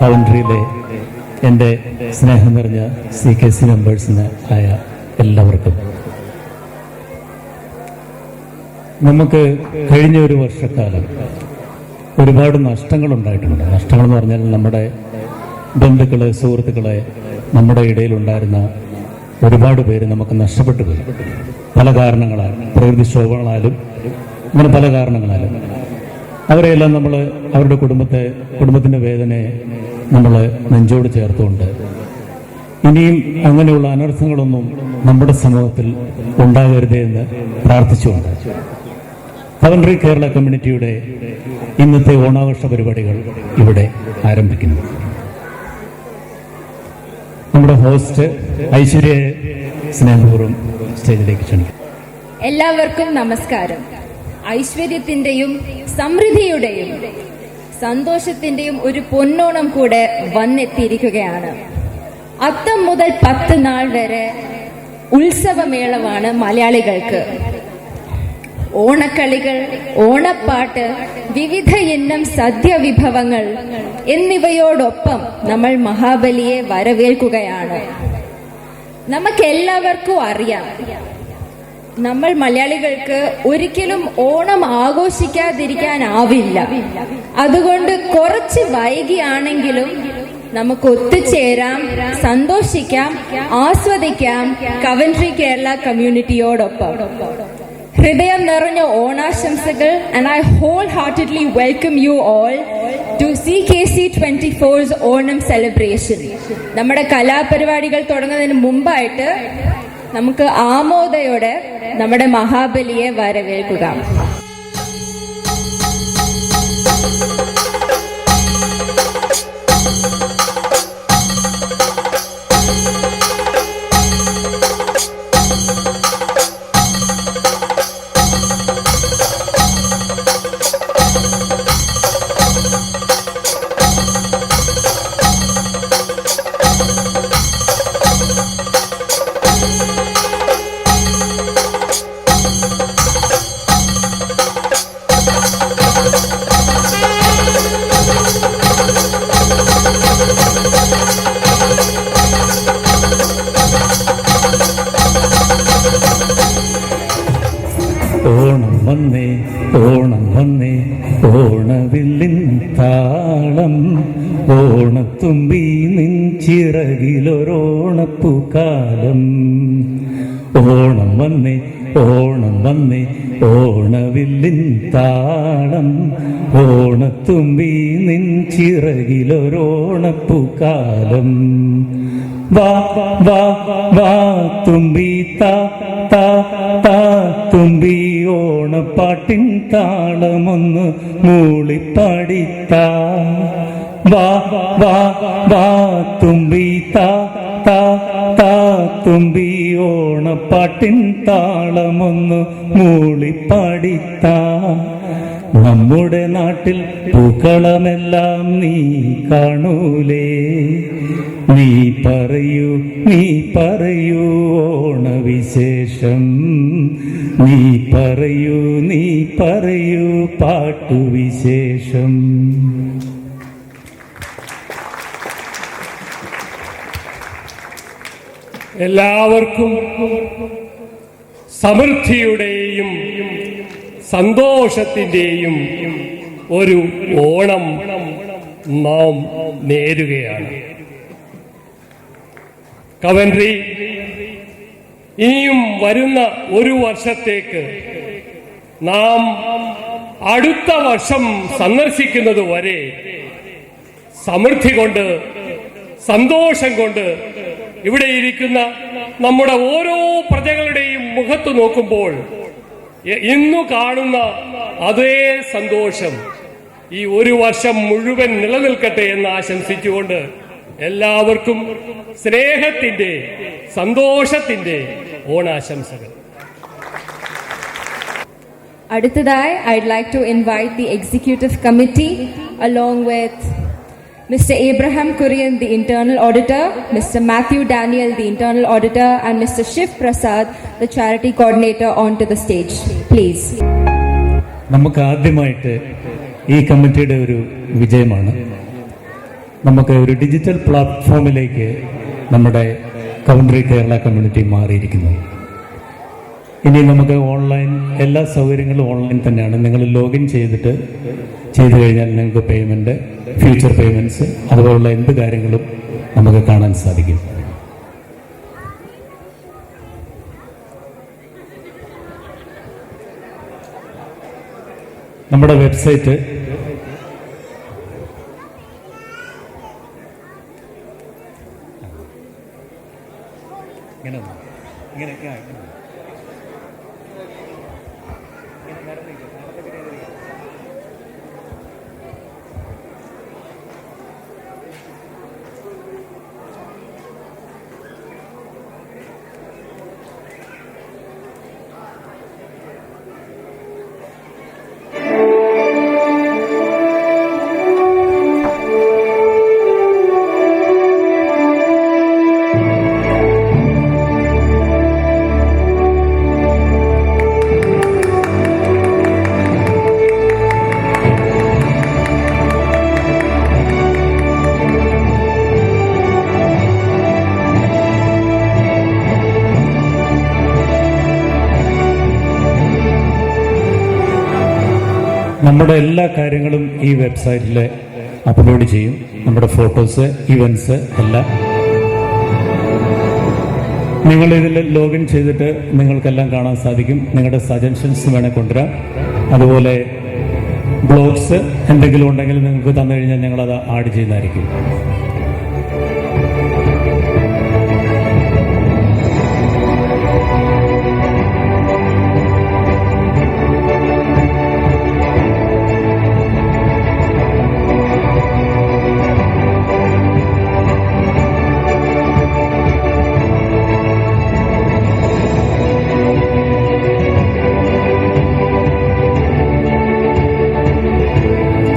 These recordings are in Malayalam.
കവൻട്രിയിലെ എൻ്റെ സ്നേഹം നിറഞ്ഞ CKC മെമ്പേഴ്സിന് ആയ എല്ലാവർക്കും, നമുക്ക് കഴിഞ്ഞ ഒരു വർഷക്കാലം ഒരുപാട് നഷ്ടങ്ങളുണ്ടായിട്ടുണ്ട്. നഷ്ടങ്ങളെന്ന് പറഞ്ഞാൽ നമ്മുടെ ബന്ധുക്കളെ, സുഹൃത്തുക്കളെ, നമ്മുടെ ഇടയിലുണ്ടായിരുന്ന ഒരുപാട് പേര് നമുക്ക് നഷ്ടപ്പെട്ടു പോയി. പല കാരണങ്ങളാൽ, പ്രകൃതിക്ഷോഭങ്ങളാലും അങ്ങനെ പല കാരണങ്ങളാലും അവരെയെല്ലാം നമ്മൾ അവരുടെ കുടുംബത്തിൻ്റെ വേദനയെ നമ്മൾ നെഞ്ചോട് ചേർത്തുകൊണ്ട് ഇനിയും അങ്ങനെയുള്ള അനർത്ഥങ്ങളൊന്നും നമ്മുടെ സമൂഹത്തിൽ ഉണ്ടാകരുതേ എന്ന് പ്രാർത്ഥിച്ചുകൊണ്ട് കവൻട്രി കേരള കമ്മ്യൂണിറ്റിയുടെ ഇന്നത്തെ ഓണാഘോഷ പരിപാടികൾ ഇവിടെ ആരംഭിക്കുന്നു. നമ്മുടെ ഹോസ്റ്റ് ഐശ്വര്യയെ സ്നേഹപൂർവ്വം സ്റ്റേജിലേക്ക് ക്ഷണിക്കും. എല്ലാവർക്കും നമസ്കാരം. ഐശ്വര്യത്തിന്റെയും സമൃദ്ധിയുടെയും സന്തോഷത്തിന്റെയും ഒരു പൊന്നോണം കൂടെ വന്നെത്തിയിരിക്കുകയാണ്. അത്തം മുതൽ 10 നാൾ വരെ ഉത്സവമേളമാണ് മലയാളികൾക്ക്. ഓണക്കളികൾ, ഓണപ്പാട്ട്, വിവിധ ഇനം സദ്യവിഭവങ്ങൾ എന്നിവയോടൊപ്പം നമ്മൾ മഹാബലിയെ വരവേൽക്കുകയാണ്. നമുക്കെല്ലാവർക്കും അറിയാം, നമ്മൾ മലയാളികൾക്ക് ഒരിക്കലും ഓണം ആഘോഷിക്കാതിരിക്കാനാവില്ല. അതുകൊണ്ട് കുറച്ച് വൈകിയാണെങ്കിലും നമുക്ക് ഒത്തുചേരാം, സന്തോഷിക്കാം, ആസ്വദിക്കാം കവൻട്രി കേരള കമ്മ്യൂണിറ്റിയോടൊപ്പം. ഹൃദയം നിറഞ്ഞ ഓണാശംസകൾ. And I wholeheartedly welcome you all to CKC 24's Onam celebration. നമ്മുടെ കലാപരിപാടികൾ തുടങ്ങുന്നതിന് മുമ്പായിട്ട് നമുക്ക് ആമോദയോടെ നമ്മുടെ മഹാബലിയെ വരവേൽക്കുക. ഓണം വന്നേ, ഓണം വന്നേ, ഓണവില്ലിൻ താളം, ഓണത്തുമ്പി നിൻചിറകിലൊരോണപ്പൂക്കാലം. ഓണം വന്നേ, ഓണം വന്നേ, ഓണവില്ലിൻ താളം, ഓണത്തുമ്പി നിൻചിറകിലൊരോണപ്പൂക്കാലം. വാ വാ വാ തുമ്പി താ താ താ തുമ്പി, ഓണപ്പാട്ടിൻ താളമൊന്ന് മൂളിപ്പാടിത്താ. വാ വാ വാ തുമ്പി താ താ താ തുമ്പി, ഓണപ്പാട്ടിൻ താളമൊന്ന് മൂളിപ്പാടിത്താ. നമ്മുടെ നാട്ടിൽ പൂക്കളമെല്ലാം നീ കാണൂലേ, നീ പറയൂ, നീ പറയൂ ഓണവിശേഷം, നീ പറയൂ, നീ പറയൂ പാട്ടുവിശേഷം. എല്ലാവർക്കും സമൃദ്ധിയുടെയും സന്തോഷത്തിന്റെയും ഒരു ഓണം നാം നേരുകയാണ്. കവൻട്രി ഇനിയും വരുന്ന ഒരു വർഷത്തേക്ക് നാം അടുത്ത വർഷം സന്ദർശിക്കുന്നത് വരെ സമൃദ്ധി കൊണ്ട്, സന്തോഷം കൊണ്ട് ഇവിടെ ഇരിക്കുന്ന നമ്മുടെ ഓരോ പ്രജകളുടെയും മുഖത്ത് നോക്കുമ്പോൾ ഇന്നു കാണുന്ന അതേ സന്തോഷം ഈ ഒരു വർഷം മുഴുവൻ നിലനിൽക്കട്ടെ എന്ന് ആശംസിച്ചുകൊണ്ട് എല്ലാവർക്കും സ്നേഹത്തിന്റെ, സന്തോഷത്തിന്റെ ഓണാശംസകൾ. അടുത്തതായി I'd like to invite the executive committee along with Mr. Abraham Kurian, the internal auditor, Mr. Matthew Daniel, the internal auditor, and Mr. Shiv Prasad, the charity coordinator, onto the stage, please. നമുക്ക് ആദ്യമായിട്ട് ഈ കമ്മിറ്റിയുടെ ഒരു വിജയമാണ്. നമുക്ക് ഒരു ഡിജിറ്റൽ പ്ലാറ്റ്ഫോമിലേക്ക് നമ്മുടെ കൗണ്ടറി കേരള കമ്മ്യൂണിറ്റി മാറിയിരിക്കുന്നു. ഇനി നമുക്ക് ഓൺലൈൻ എല്ലാ സൗകര്യങ്ങളും ഓൺലൈൻ തന്നെയാണ്. നിങ്ങൾ ലോഗിൻ ചെയ്തു കഴിഞ്ഞാൽ നിങ്ങൾക്ക് പേയ്മെൻറ്റ്, ഫ്യൂച്ചർ പേയ്മെൻറ്റ്സ് അതുപോലുള്ള എന്ത് കാര്യങ്ങളും നമുക്ക് കാണാൻ സാധിക്കും. നമ്മുടെ വെബ്സൈറ്റ് നമ്മുടെ എല്ലാ കാര്യങ്ങളും ഈ വെബ്സൈറ്റിൽ അപ്ലോഡ് ചെയ്യും. നമ്മുടെ ഫോട്ടോസ്, ഇവൻറ്റ്സ് എല്ലാം നിങ്ങളിതിൽ ലോഗിൻ ചെയ്തിട്ട് നിങ്ങൾക്കെല്ലാം കാണാൻ സാധിക്കും. നിങ്ങളുടെ സജഷൻസ് വേണേൽ കൊണ്ടുവരാം. അതുപോലെ ബ്ലോഗ്സ് എന്തെങ്കിലും ഉണ്ടെങ്കിൽ നിങ്ങൾക്ക് തന്നു കഴിഞ്ഞാൽ ഞങ്ങളത് ആഡ് ചെയ്യുന്നതായിരിക്കും.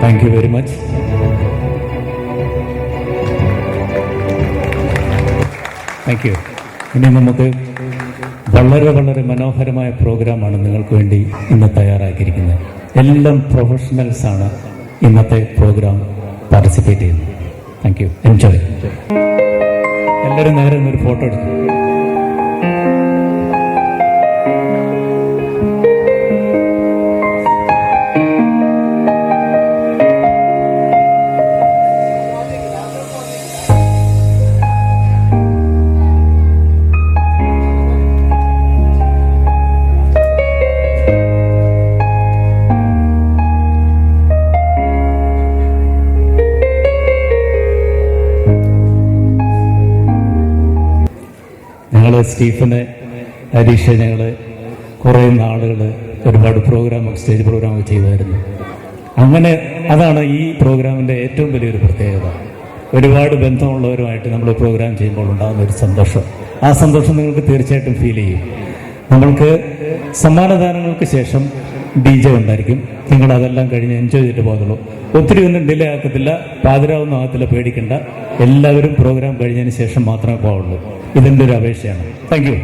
Thank you very much. Thank you. ഇനി നമുക്ക് വളരെ വളരെ മനോഹരമായ പ്രോഗ്രാമാണ് നിങ്ങൾക്ക് വേണ്ടി ഇന്ന് തയ്യാറാക്കിയിരിക്കുന്നത്. എല്ലാം പ്രൊഫഷണൽസാണ് ഇന്നത്തെ പ്രോഗ്രാം പാർട്ടിസിപ്പേറ്റ് ചെയ്യുന്നത്. Thank you. എൻജോയ്. എല്ലാവരും നേരെ ഒരു ഫോട്ടോ എടുക്കും. സ്റ്റീഫന്, ഹരീഷ, ഞങ്ങൾ കുറേ നാളുകൾ ഒരുപാട് പ്രോഗ്രാമൊക്കെ, സ്റ്റേജ് പ്രോഗ്രാമൊക്കെ ചെയ്തായിരുന്നു. അങ്ങനെ അതാണ് ഈ പ്രോഗ്രാമിൻ്റെ ഏറ്റവും വലിയൊരു പ്രത്യേകത. ഒരുപാട് ബന്ധമുള്ളവരുമായിട്ട് നമ്മൾ പ്രോഗ്രാം ചെയ്യുമ്പോൾ ഉണ്ടാകുന്ന ഒരു സന്തോഷം, ആ സന്തോഷം നിങ്ങൾക്ക് തീർച്ചയായിട്ടും ഫീൽ ചെയ്യും. നമ്മൾക്ക് സമ്മാനദാനങ്ങൾക്ക് ശേഷം DJ ഉണ്ടായിരിക്കും. നിങ്ങളതെല്ലാം കഴിഞ്ഞ് എൻജോയ് ചെയ്തിട്ട് പോകുന്നുള്ളൂ. ഒത്തിരി ഒന്നും ഡിലേ ആക്കത്തില്ല, പാതിരാവൊന്നും ആകത്തില്ല, പേടിക്കണ്ട. എല്ലാവരും പ്രോഗ്രാം കഴിഞ്ഞതിന് ശേഷം മാത്രമേ പോവുള്ളൂ. ഇതിൻ്റെ ഒരു അപേക്ഷയാണ്. Thank you.